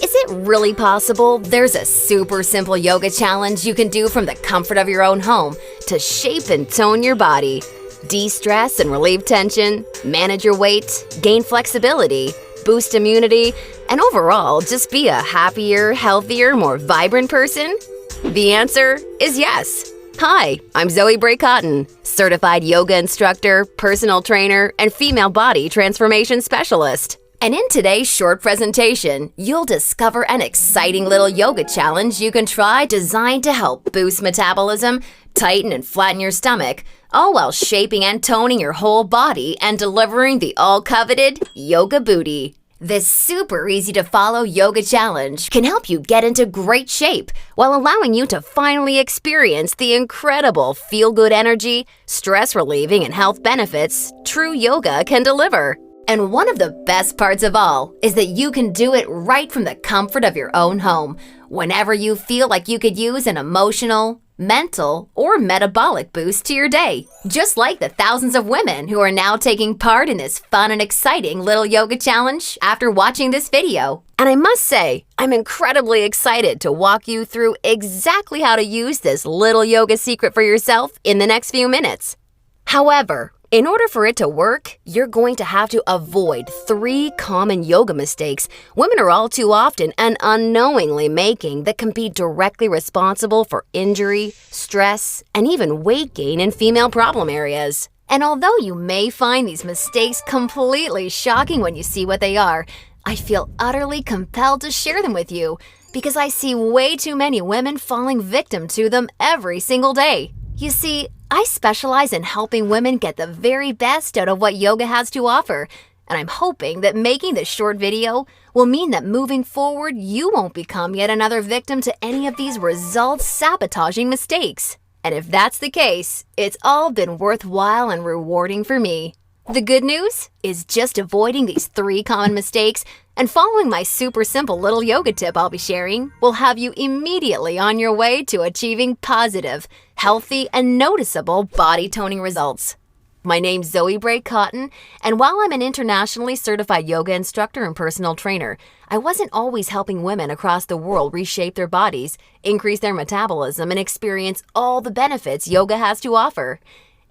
Is it really possible there's a super simple yoga challenge you can do from the comfort of your own home to shape and tone your body, de-stress and relieve tension, manage your weight, gain flexibility, boost immunity, and overall just be a happier, healthier, more vibrant person? The answer is yes. Hi, I'm Zoe Bray-Cotton, certified yoga instructor, personal trainer, and female body transformation specialist. And in today's short presentation, you'll discover an exciting little yoga challenge you can try designed to help boost metabolism, tighten and flatten your stomach, all while shaping and toning your whole body and delivering the all-coveted yoga booty. This super easy-to-follow yoga challenge can help you get into great shape while allowing you to finally experience the incredible feel-good energy, stress-relieving, and health benefits true yoga can deliver. And one of the best parts of all is that you can do it right from the comfort of your own home, whenever you feel like you could use an emotional, mental, or metabolic boost to your day. Just like the thousands of women who are now taking part in this fun and exciting little yoga challenge after watching this video. And I must say, I'm incredibly excited to walk you through exactly how to use this little yoga secret for yourself in the next few minutes. However, in order for it to work, you're going to have to avoid 3 common yoga mistakes women are all too often and unknowingly making that can be directly responsible for injury, stress, and even weight gain in female problem areas. And although you may find these mistakes completely shocking when you see what they are, I feel utterly compelled to share them with you because I see way too many women falling victim to them every single day. You see, I specialize in helping women get the very best out of what yoga has to offer, and I'm hoping that making this short video will mean that moving forward, you won't become yet another victim to any of these results-sabotaging mistakes. And if that's the case, it's all been worthwhile and rewarding for me. The good news is just avoiding these 3 common mistakes and following my super simple little yoga tip I'll be sharing will have you immediately on your way to achieving positive, healthy, and noticeable body toning results. My name's Zoe Bray-Cotton, and while I'm an internationally certified yoga instructor and personal trainer, I wasn't always helping women across the world reshape their bodies, increase their metabolism, and experience all the benefits yoga has to offer.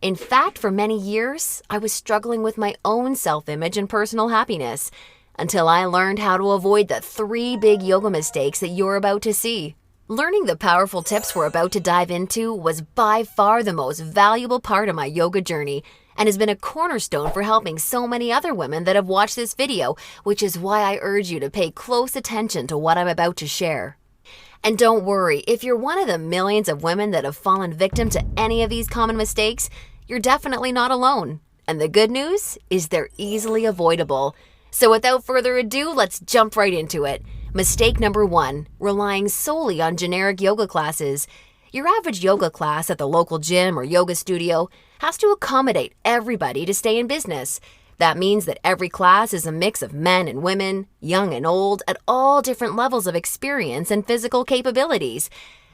In fact, for many years, I was struggling with my own self-image and personal happiness until I learned how to avoid the 3 big yoga mistakes that you're about to see. Learning the powerful tips we're about to dive into was by far the most valuable part of my yoga journey and has been a cornerstone for helping so many other women that have watched this video, which is why I urge you to pay close attention to what I'm about to share. And don't worry, if you're one of the millions of women that have fallen victim to any of these common mistakes, you're definitely not alone. And the good news is they're easily avoidable. So without further ado, let's jump right into it. Mistake number 1, relying solely on generic yoga classes. Your average yoga class at the local gym or yoga studio has to accommodate everybody to stay in business. That means that every class is a mix of men and women, young and old, at all different levels of experience and physical capabilities.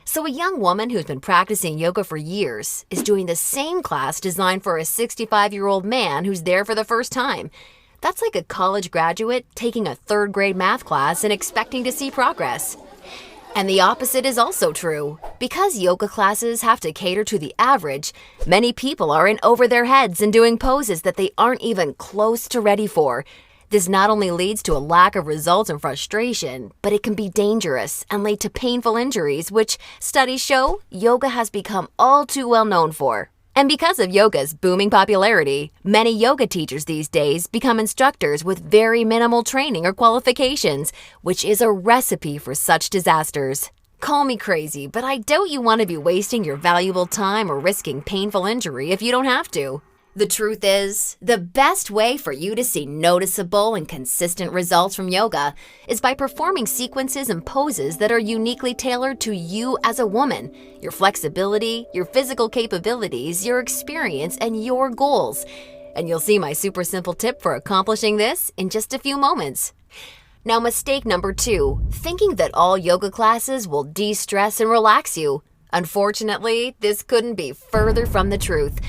So a young woman who's been practicing yoga for years is doing the same class designed for a 65-year-old man who's there for the first time. That's like a college graduate taking a 3rd grade math class and expecting to see progress. And the opposite is also true. Because yoga classes have to cater to the average, many people are in over their heads and doing poses that they aren't even close to ready for. This not only leads to a lack of results and frustration, but it can be dangerous and lead to painful injuries, which studies show yoga has become all too well known for. And because of yoga's booming popularity, many yoga teachers these days become instructors with very minimal training or qualifications, which is a recipe for such disasters. Call me crazy, but I doubt you want to be wasting your valuable time or risking painful injury if you don't have to. The truth is, the best way for you to see noticeable and consistent results from yoga is by performing sequences and poses that are uniquely tailored to you as a woman, your flexibility, your physical capabilities, your experience, and your goals. And you'll see my super simple tip for accomplishing this in just a few moments. Now, mistake number 2, thinking that all yoga classes will de-stress and relax you. Unfortunately, this couldn't be further from the truth.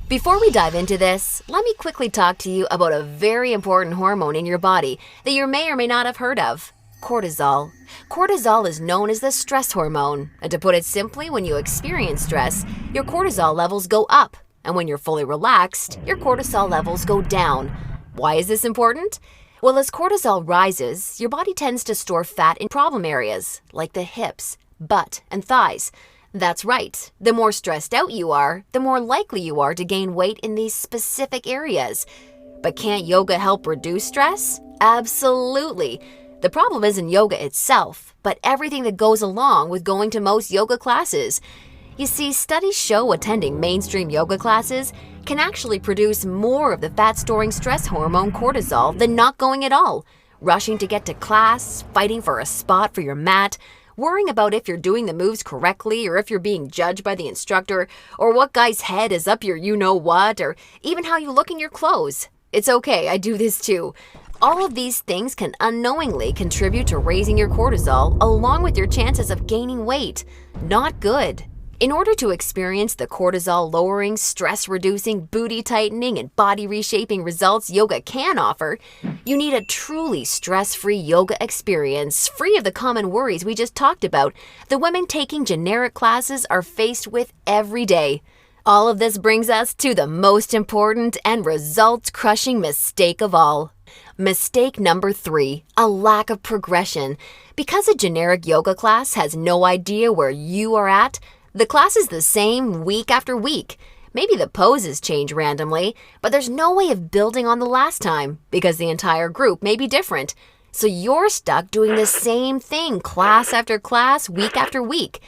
Before we dive into this, let me quickly talk to you about a very important hormone in your body that you may or may not have heard of. Cortisol. Cortisol is known as the stress hormone, and to put it simply, when you experience stress, your cortisol levels go up, and when you're fully relaxed, your cortisol levels go down. Why is this important? Well, as cortisol rises, your body tends to store fat in problem areas, like the hips, butt, and thighs. That's right, the more stressed out you are, the more likely you are to gain weight in these specific areas. But can't yoga help reduce stress? Absolutely. The problem isn't yoga itself, but everything that goes along with going to most yoga classes. You see, studies show attending mainstream yoga classes can actually produce more of the fat-storing stress hormone cortisol than not going at all. Rushing to get to class, fighting for a spot for your mat, worrying about if you're doing the moves correctly or if you're being judged by the instructor, or what guy's head is up your you-know-what, or even how you look in your clothes. It's okay, I do this too. All of these things can unknowingly contribute to raising your cortisol along with your chances of gaining weight. Not good. In order to experience the cortisol-lowering, stress-reducing, booty-tightening, and body-reshaping results yoga can offer, you need a truly stress-free yoga experience, free of the common worries we just talked about the women taking generic classes are faced with every day. All of this brings us to the most important and results-crushing mistake of all. Mistake number 3, a lack of progression. Because a generic yoga class has no idea where you are at, the class is the same week after week. Maybe the poses change randomly, but there's no way of building on the last time because the entire group may be different. So you're stuck doing the same thing class after class, week after week.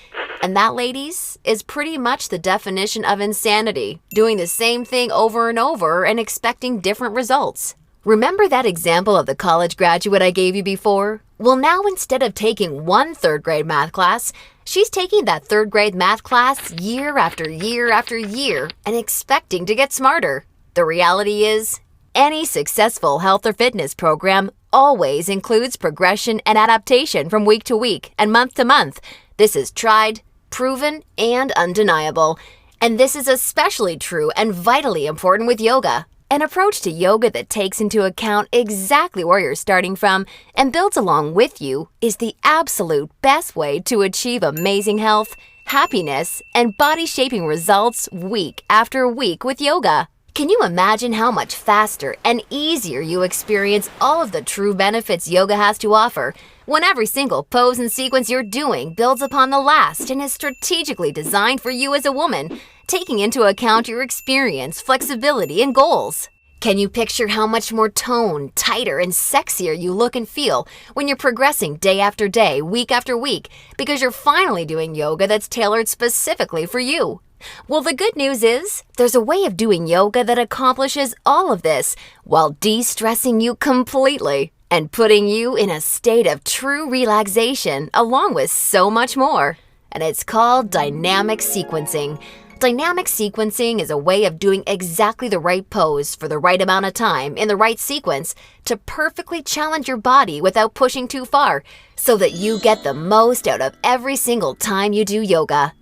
And that, ladies, is pretty much the definition of insanity, doing the same thing over and over and expecting different results. Remember that example of the college graduate I gave you before? Well, now instead of taking one third-grade math class, she's taking that third-grade math class year after year after year and expecting to get smarter. The reality is, any successful health or fitness program always includes progression and adaptation from week to week and month to month. This is tried, proven, and undeniable. And this is especially true and vitally important with yoga. An approach to yoga that takes into account exactly where you're starting from and builds along with you is the absolute best way to achieve amazing health, happiness, and body-shaping results week after week with yoga. Can you imagine how much faster and easier you experience all of the true benefits yoga has to offer when every single pose and sequence you're doing builds upon the last and is strategically designed for you as a woman, taking into account your experience, flexibility, and goals? Can you picture how much more toned, tighter, and sexier you look and feel when you're progressing day after day, week after week, because you're finally doing yoga that's tailored specifically for you? Well, the good news is, there's a way of doing yoga that accomplishes all of this while de-stressing you completely and putting you in a state of true relaxation along with so much more. And it's called dynamic sequencing. Dynamic sequencing is a way of doing exactly the right pose for the right amount of time in the right sequence to perfectly challenge your body without pushing too far so that you get the most out of every single time you do yoga.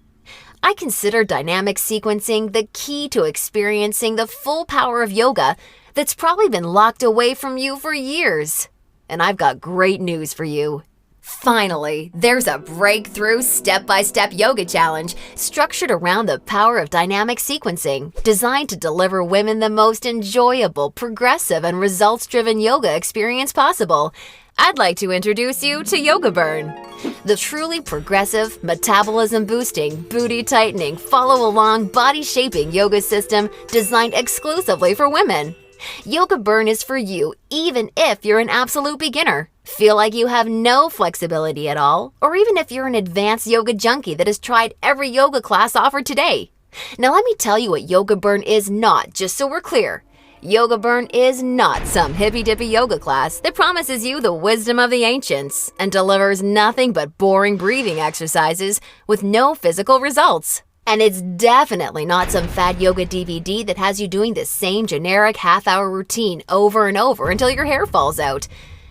I consider dynamic sequencing the key to experiencing the full power of yoga that's probably been locked away from you for years. And I've got great news for you. Finally, there's a breakthrough step-by-step yoga challenge structured around the power of dynamic sequencing, designed to deliver women the most enjoyable, progressive, and results-driven yoga experience possible. I'd like to introduce you to Yoga Burn, the truly progressive, metabolism-boosting, booty-tightening, follow-along, body-shaping yoga system designed exclusively for women. Yoga Burn is for you even if you're an absolute beginner, feel like you have no flexibility at all, or even if you're an advanced yoga junkie that has tried every yoga class offered today. Now let me tell you what Yoga Burn is not, just so we're clear. Yoga Burn is not some hippy-dippy yoga class that promises you the wisdom of the ancients and delivers nothing but boring breathing exercises with no physical results. And it's definitely not some fad yoga DVD that has you doing the same generic half-hour routine over and over until your hair falls out.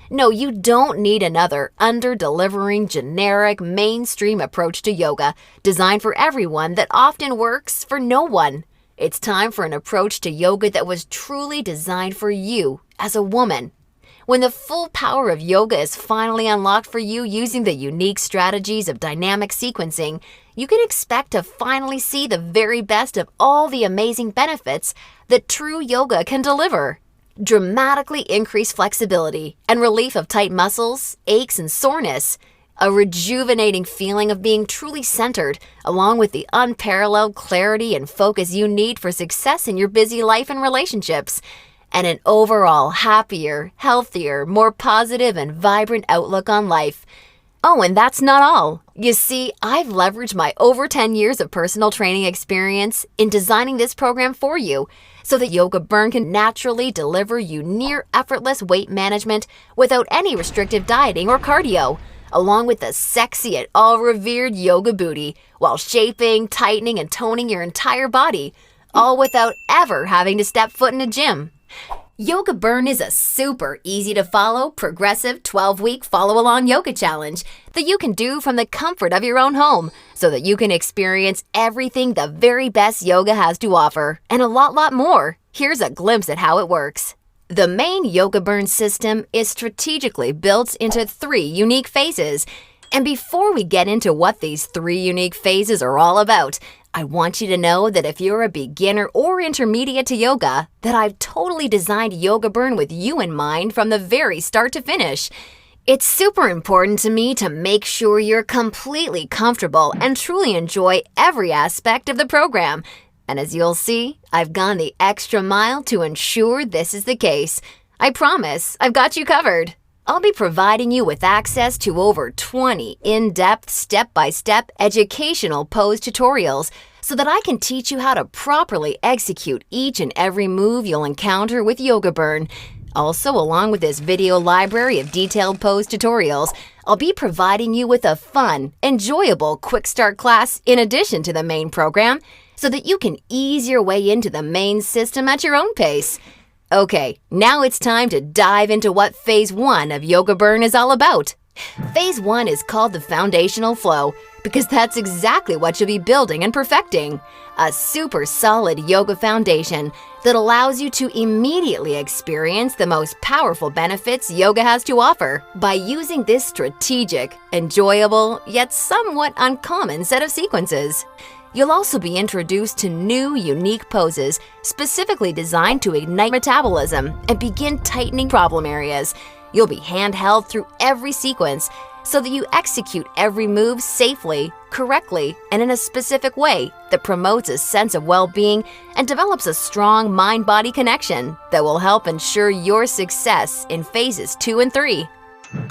No, you don't need another under-delivering, generic, mainstream approach to yoga designed for everyone that often works for no one. It's time for an approach to yoga that was truly designed for you as a woman. When the full power of yoga is finally unlocked for you using the unique strategies of dynamic sequencing, you can expect to finally see the very best of all the amazing benefits that true yoga can deliver. Dramatically increased flexibility and relief of tight muscles, aches, and soreness. A rejuvenating feeling of being truly centered, along with the unparalleled clarity and focus you need for success in your busy life and relationships. And an overall happier, healthier, more positive, and vibrant outlook on life. Oh, and that's not all. You see, I've leveraged my over 10 years of personal training experience in designing this program for you so that Yoga Burn can naturally deliver you near effortless weight management without any restrictive dieting or cardio, along with the sexy and all-revered yoga booty while shaping, tightening, and toning your entire body, all without ever having to step foot in a gym. Yoga Burn is a super easy-to-follow, progressive 12-week follow-along yoga challenge that you can do from the comfort of your own home so that you can experience everything the very best yoga has to offer and a lot more. Here's a glimpse at how it works. The main Yoga Burn system is strategically built into 3 unique phases. And before we get into what these 3 unique phases are all about, I want you to know that if you're a beginner or intermediate to yoga, that I've totally designed Yoga Burn with you in mind from the very start to finish. It's super important to me to make sure you're completely comfortable and truly enjoy every aspect of the program. And as you'll see, I've gone the extra mile to ensure this is the case. I promise, I've got you covered. I'll be providing you with access to over 20 in-depth, step-by-step educational pose tutorials so that I can teach you how to properly execute each and every move you'll encounter with Yoga Burn. Also, along with this video library of detailed pose tutorials, I'll be providing you with a fun, enjoyable quick start class in addition to the main program so that you can ease your way into the main system at your own pace. Okay, now it's time to dive into what Phase 1 of Yoga Burn is all about. Phase 1 is called the foundational flow because that's exactly what you'll be building and perfecting. A super solid yoga foundation that allows you to immediately experience the most powerful benefits yoga has to offer by using this strategic, enjoyable, yet somewhat uncommon set of sequences. You'll also be introduced to new, unique poses specifically designed to ignite metabolism and begin tightening problem areas. You'll be handheld through every sequence so that you execute every move safely, correctly, and in a specific way that promotes a sense of well-being and develops a strong mind-body connection that will help ensure your success in phases 2 and 3.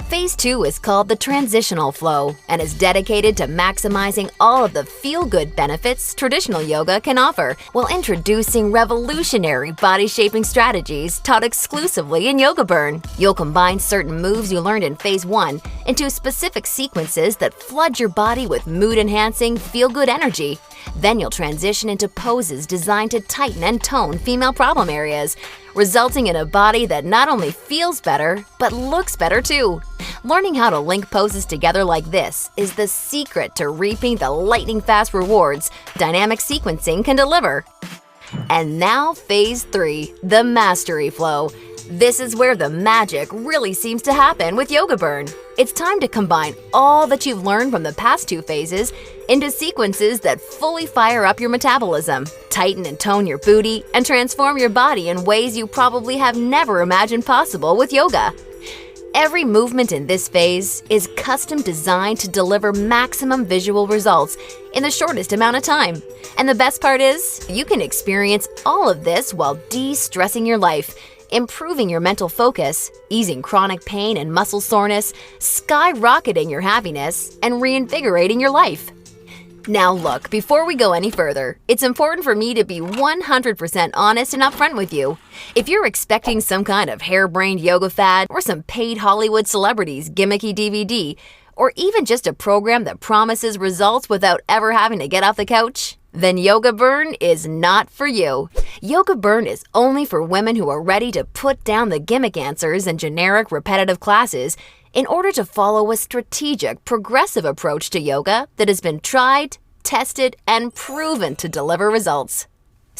Phase 2 is called the transitional flow and is dedicated to maximizing all of the feel-good benefits traditional yoga can offer while introducing revolutionary body-shaping strategies taught exclusively in Yoga Burn. You'll combine certain moves you learned in Phase 1 into specific sequences that flood your body with mood-enhancing, feel-good energy. Then you'll transition into poses designed to tighten and tone female problem areas, resulting in a body that not only feels better, but looks better too. Learning how to link poses together like this is the secret to reaping the lightning-fast rewards dynamic sequencing can deliver. And now Phase 3, the mastery flow. This is where the magic really seems to happen with Yoga Burn. It's time to combine all that you've learned from the past 2 phases into sequences that fully fire up your metabolism, tighten and tone your booty, and transform your body in ways you probably have never imagined possible with yoga. Every movement in this phase is custom designed to deliver maximum visual results in the shortest amount of time. And the best part is, you can experience all of this while de-stressing your life, improving your mental focus, easing chronic pain and muscle soreness, skyrocketing your happiness, and reinvigorating your life. Now look, before we go any further, it's important for me to be 100% honest and upfront with you. If you're expecting some kind of harebrained yoga fad or some paid Hollywood celebrities gimmicky DVD, or even just a program that promises results without ever having to get off the couch, then Yoga Burn is not for you. Yoga Burn is only for women who are ready to put down the gimmick answers and generic repetitive classes in order to follow a strategic, progressive approach to yoga that has been tried, tested, and proven to deliver results.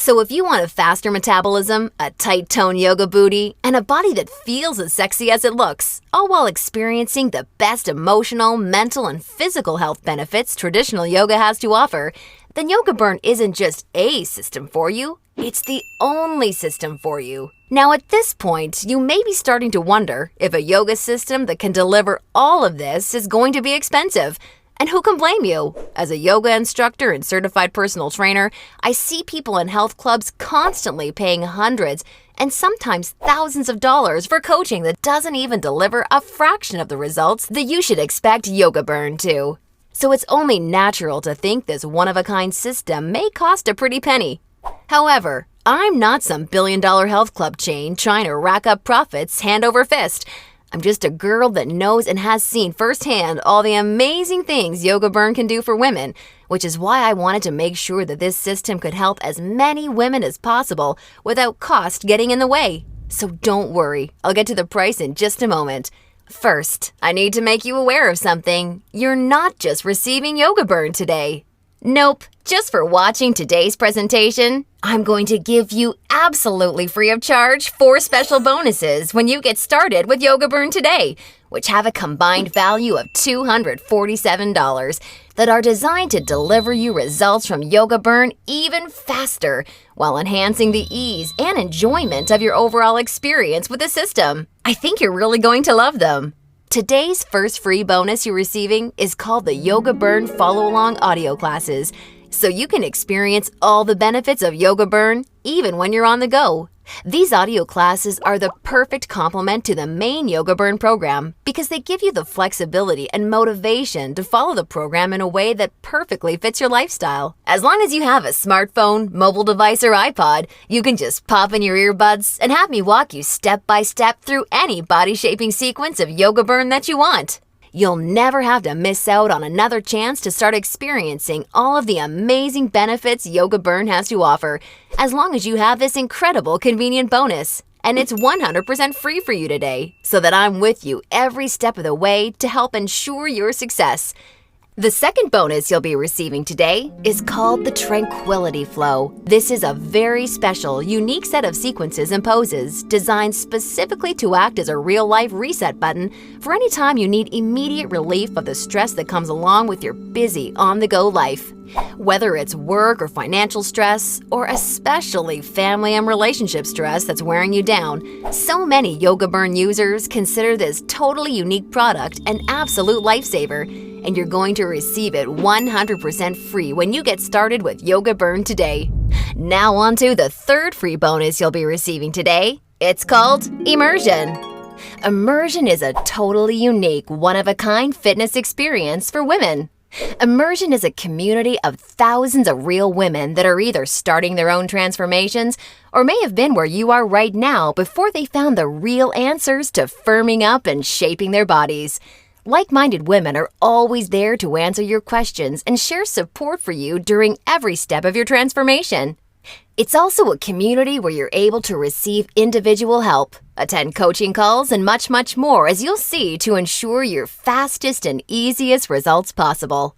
So if you want a faster metabolism, a tight tone yoga booty, and a body that feels as sexy as it looks, all while experiencing the best emotional, mental, and physical health benefits traditional yoga has to offer, then Yoga Burn isn't just a system for you, it's the only system for you. Now at this point, you may be starting to wonder if a yoga system that can deliver all of this is going to be expensive. And who can blame you? As a yoga instructor and certified personal trainer, I see people in health clubs constantly paying hundreds and sometimes thousands of dollars for coaching that doesn't even deliver a fraction of the results that you should expect Yoga Burn to. So it's only natural to think this one-of-a-kind system may cost a pretty penny. However, I'm not some billion-dollar health club chain trying to rack up profits hand over fist. I'm just a girl that knows and has seen firsthand all the amazing things Yoga Burn can do for women, which is why I wanted to make sure that this system could help as many women as possible without cost getting in the way. So don't worry, I'll get to the price in just a moment. First, I need to make you aware of something. You're not just receiving Yoga Burn today. Nope, just for watching today's presentation, I'm going to give you absolutely free of charge 4 special bonuses when you get started with Yoga Burn today, which have a combined value of $247 that are designed to deliver you results from Yoga Burn even faster while enhancing the ease and enjoyment of your overall experience with the system. I think you're really going to love them. Today's first free bonus you're receiving is called the Yoga Burn Follow-Along Audio Classes, so you can experience all the benefits of Yoga Burn even when you're on the go. These audio classes are the perfect complement to the main Yoga Burn program because they give you the flexibility and motivation to follow the program in a way that perfectly fits your lifestyle. As long as you have a smartphone, mobile device, or iPod, you can just pop in your earbuds and have me walk you step by step through any body-shaping sequence of Yoga Burn that you want. You'll never have to miss out on another chance to start experiencing all of the amazing benefits Yoga Burn has to offer, as long as you have this incredible convenient bonus. And it's 100% free for you today, so that I'm with you every step of the way to help ensure your success. The second bonus you'll be receiving today is called the Tranquility Flow. This is a very special, unique set of sequences and poses designed specifically to act as a real-life reset button for any time you need immediate relief of the stress that comes along with your busy, on-the-go life. Whether it's work or financial stress, or especially family and relationship stress that's wearing you down, so many Yoga Burn users consider this totally unique product an absolute lifesaver, and you're going to receive it 100% free when you get started with Yoga Burn today. Now on to the third free bonus you'll be receiving today. It's called Immersion. Immersion is a totally unique, one-of-a-kind fitness experience for women. Immersion is a community of thousands of real women that are either starting their own transformations or may have been where you are right now before they found the real answers to firming up and shaping their bodies. Like-minded women are always there to answer your questions and share support for you during every step of your transformation. It's also a community where you're able to receive individual help, attend coaching calls, and much, much more, as you'll see, to ensure your fastest and easiest results possible.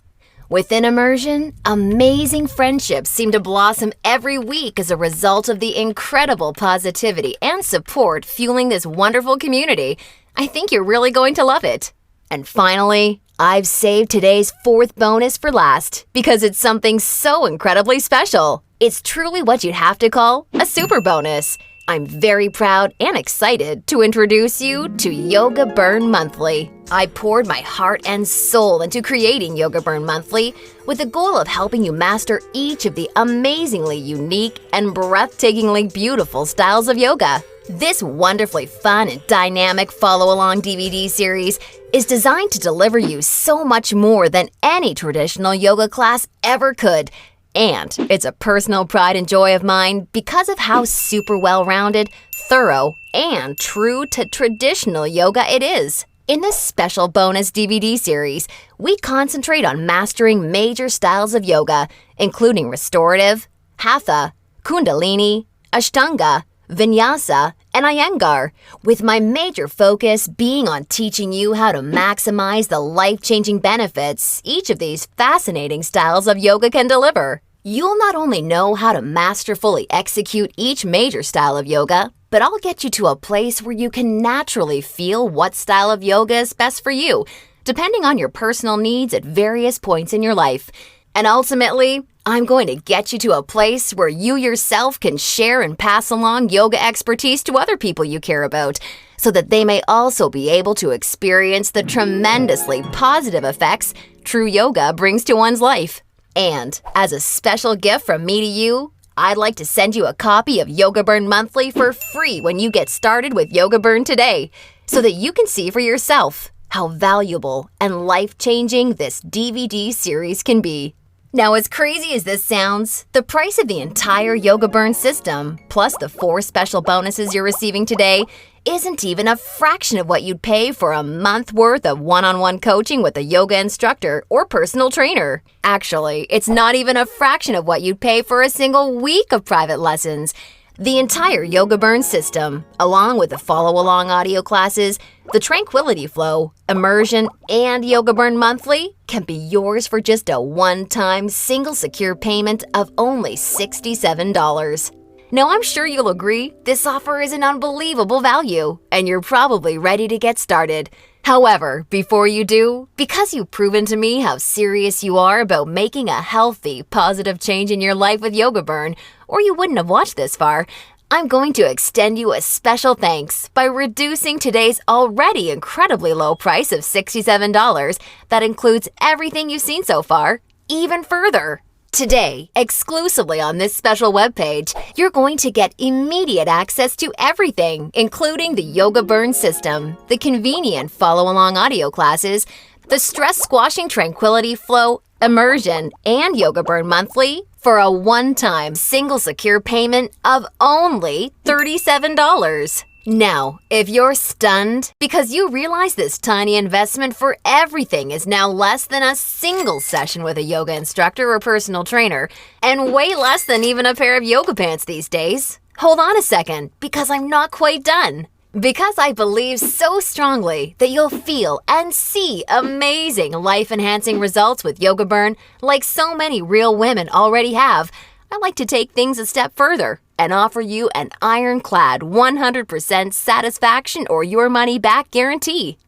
Within Immersion, amazing friendships seem to blossom every week as a result of the incredible positivity and support fueling this wonderful community. I think you're really going to love it. And finally, I've saved today's fourth bonus for last because it's something so incredibly special. It's truly what you'd have to call a super bonus. I'm very proud and excited to introduce you to Yoga Burn Monthly. I poured my heart and soul into creating Yoga Burn Monthly with the goal of helping you master each of the amazingly unique and breathtakingly beautiful styles of yoga. This wonderfully fun and dynamic follow-along DVD series is designed to deliver you so much more than any traditional yoga class ever could. And it's a personal pride and joy of mine because of how super well-rounded, thorough, and true to traditional yoga it is. In this special bonus DVD series, we concentrate on mastering major styles of yoga, including restorative, hatha, kundalini, ashtanga, vinyasa, and iyengar, with my major focus being on teaching you how to maximize the life-changing benefits each of these fascinating styles of yoga can deliver. You'll not only know how to masterfully execute each major style of yoga, but I'll get you to a place where you can naturally feel what style of yoga is best for you, depending on your personal needs at various points in your life. And ultimately, I'm going to get you to a place where you yourself can share and pass along yoga expertise to other people you care about, so that they may also be able to experience the tremendously positive effects true yoga brings to one's life. And as a special gift from me to you, I'd like to send you a copy of Yoga Burn Monthly for free when you get started with Yoga Burn today, so that you can see for yourself how valuable and life-changing this DVD series can be. Now, as crazy as this sounds, the price of the entire Yoga Burn system, plus the 4 special bonuses you're receiving today, isn't even a fraction of what you'd pay for a month worth of one-on-one coaching with a yoga instructor or personal trainer. Actually, it's not even a fraction of what you'd pay for a single week of private lessons. The entire Yoga Burn system, along with the follow-along audio classes, the Tranquility Flow, Immersion, and Yoga Burn Monthly, can be yours for just a one-time, single secure payment of only $67. Now, I'm sure you'll agree this offer is an unbelievable value, and you're probably ready to get started. However, before you do, because you've proven to me how serious you are about making a healthy, positive change in your life with Yoga Burn, or you wouldn't have watched this far, I'm going to extend you a special thanks by reducing today's already incredibly low price of $67 that includes everything you've seen so far, even further. Today, exclusively on this special webpage, you're going to get immediate access to everything, including the Yoga Burn system, the convenient follow-along audio classes, the stress-squashing Tranquility Flow, Immersion, and Yoga Burn Monthly for a one-time single secure payment of only $37. Now, if you're stunned because you realize this tiny investment for everything is now less than a single session with a yoga instructor or personal trainer, and way less than even a pair of yoga pants these days, hold on a second, because I'm not quite done. Because I believe so strongly that you'll feel and see amazing life-enhancing results with Yoga Burn like so many real women already have, I'd like to take things a step further and offer you an ironclad 100% satisfaction or your money back guarantee.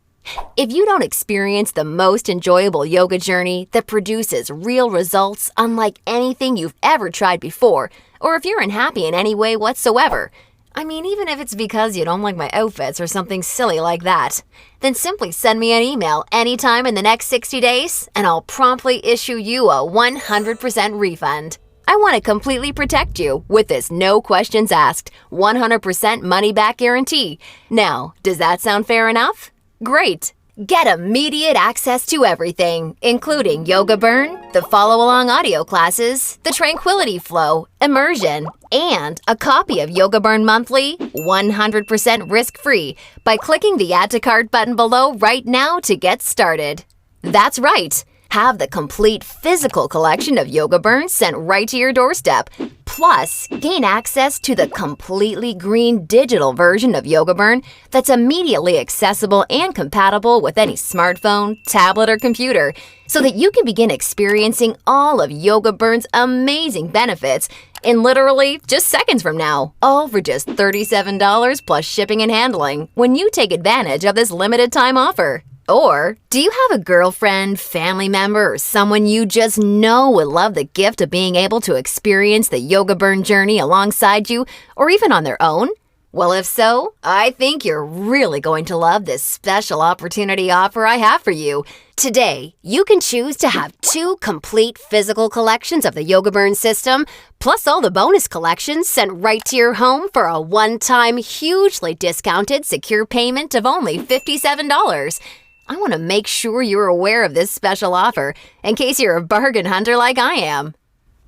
If you don't experience the most enjoyable yoga journey that produces real results unlike anything you've ever tried before, or if you're unhappy in any way whatsoever, I mean, even if it's because you don't like my outfits or something silly like that, then simply send me an email anytime in the next 60 days and I'll promptly issue you a 100% refund. I want to completely protect you with this no questions asked, 100% money back guarantee. Now, does that sound fair enough? Great! Get immediate access to everything, including Yoga Burn, the follow-along audio classes, the Tranquility Flow, Immersion, and a copy of Yoga Burn Monthly, 100% risk-free, by clicking the Add to Cart button below right now to get started. That's right! Have the complete physical collection of Yoga Burn sent right to your doorstep. Plus, gain access to the completely green digital version of Yoga Burn that's immediately accessible and compatible with any smartphone, tablet, or computer, so that you can begin experiencing all of Yoga Burn's amazing benefits in literally just seconds from now, all for just $37 plus shipping and handling when you take advantage of this limited time offer. Or, do you have a girlfriend, family member, or someone you just know would love the gift of being able to experience the Yoga Burn journey alongside you, or even on their own? Well, if so, I think you're really going to love this special opportunity offer I have for you. Today, you can choose to have 2 complete physical collections of the Yoga Burn system, plus all the bonus collections sent right to your home for a one-time, hugely discounted, secure payment of only $57. I want to make sure you're aware of this special offer in case you're a bargain hunter like I am.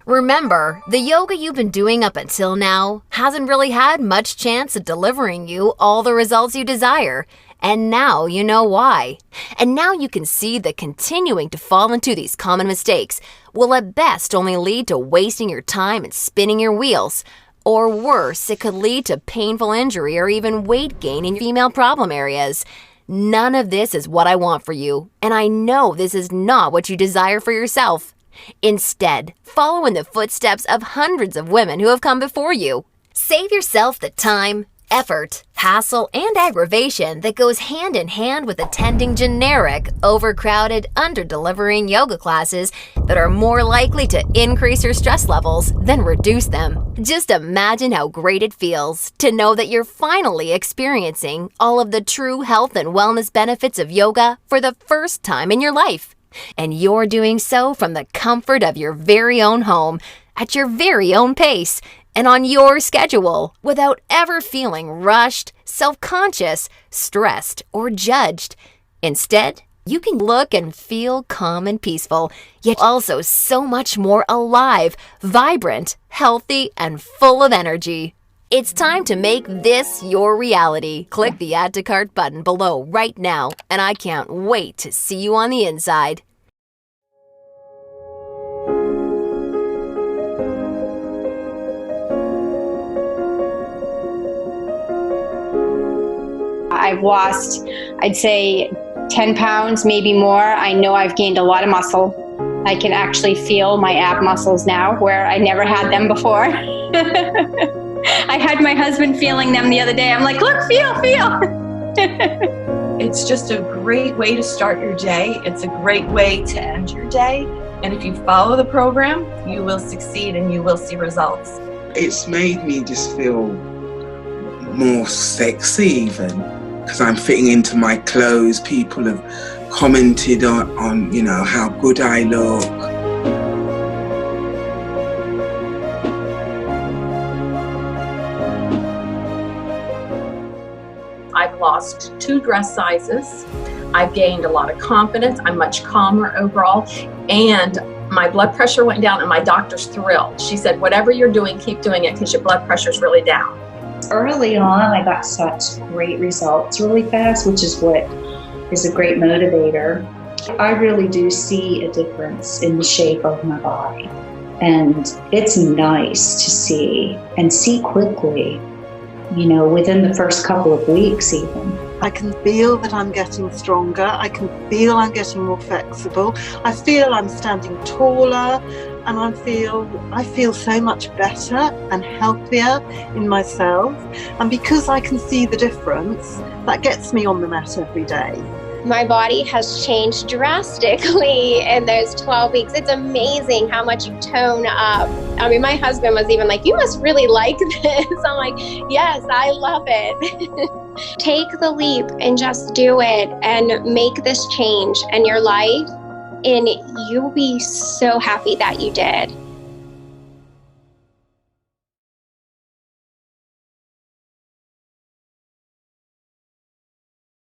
Remember, the yoga you've been doing up until now hasn't really had much chance of delivering you all the results you desire, and now you know why. And now you can see that continuing to fall into these common mistakes will at best only lead to wasting your time and spinning your wheels. Or worse, it could lead to painful injury or even weight gain in your female problem areas. None of this is what I want for you, and I know this is not what you desire for yourself. Instead, follow in the footsteps of hundreds of women who have come before you. Save yourself the time, effort, hassle, and aggravation that goes hand in hand with attending generic, overcrowded, under-delivering yoga classes that are more likely to increase your stress levels than reduce them. Just imagine how great it feels to know that you're finally experiencing all of the true health and wellness benefits of yoga for the first time in your life. And you're doing so from the comfort of your very own home, at your very own pace, and on your schedule, without ever feeling rushed, self-conscious, stressed, or judged. Instead, you can look and feel calm and peaceful, yet also so much more alive, vibrant, healthy, and full of energy. It's time to make this your reality. Click the Add to Cart button below right now, and I can't wait to see you on the inside. I've lost, I'd say, 10 pounds, maybe more. I know I've gained a lot of muscle. I can actually feel my ab muscles now where I never had them before. I had my husband feeling them the other day. I'm like, look, feel. It's just a great way to start your day. It's a great way to end your day. And if you follow the program, you will succeed and you will see results. It's made me just feel more sexy even, because I'm fitting into my clothes. People have commented on you know, how good I look. I've lost 2 dress sizes. I've gained a lot of confidence. I'm much calmer overall. And my blood pressure went down and my doctor's thrilled. She said, whatever you're doing, keep doing it because your blood pressure's really down. Early on, I got such great results really fast, which is what is a great motivator. I really do see a difference in the shape of my body. And it's nice to see, and see quickly, you know, within the first couple of weeks even. I can feel that I'm getting stronger. I can feel I'm getting more flexible. I feel I'm standing taller, and I feel so much better and healthier in myself. And because I can see the difference, that gets me on the mat every day. My body has changed drastically in those 12 weeks. It's amazing how much you tone up. I mean, my husband was even like, you must really like this. I'm like, yes, I love it. Take the leap and just do it and make this change in your life, and you'll be so happy that you did.